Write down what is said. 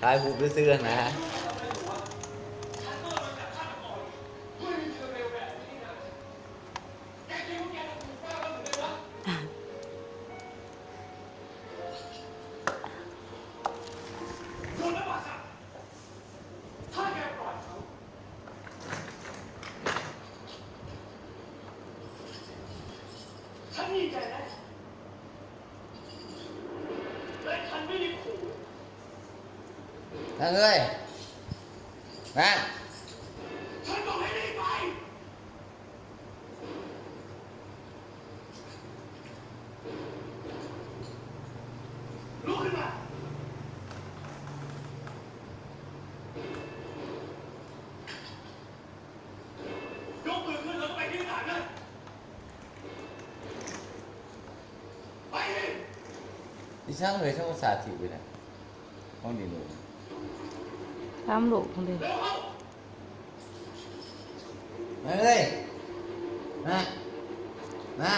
ถ่ายรูปซื้อๆนะฉันดีใจนะและฉันไม่ได้ขู่นั่งเลยนั่ง ฉันบอกให้รีบไปลุกขึ้นมายกมือขึ้นแล้วก็ไปที่ศาลนะไปเลย ดิฉันเลยช่างอุตส่าห์ถีบไปนะห้องดีหนู ตามลูกคนเดียว เร็วเข้า นั่งเลยนะนะ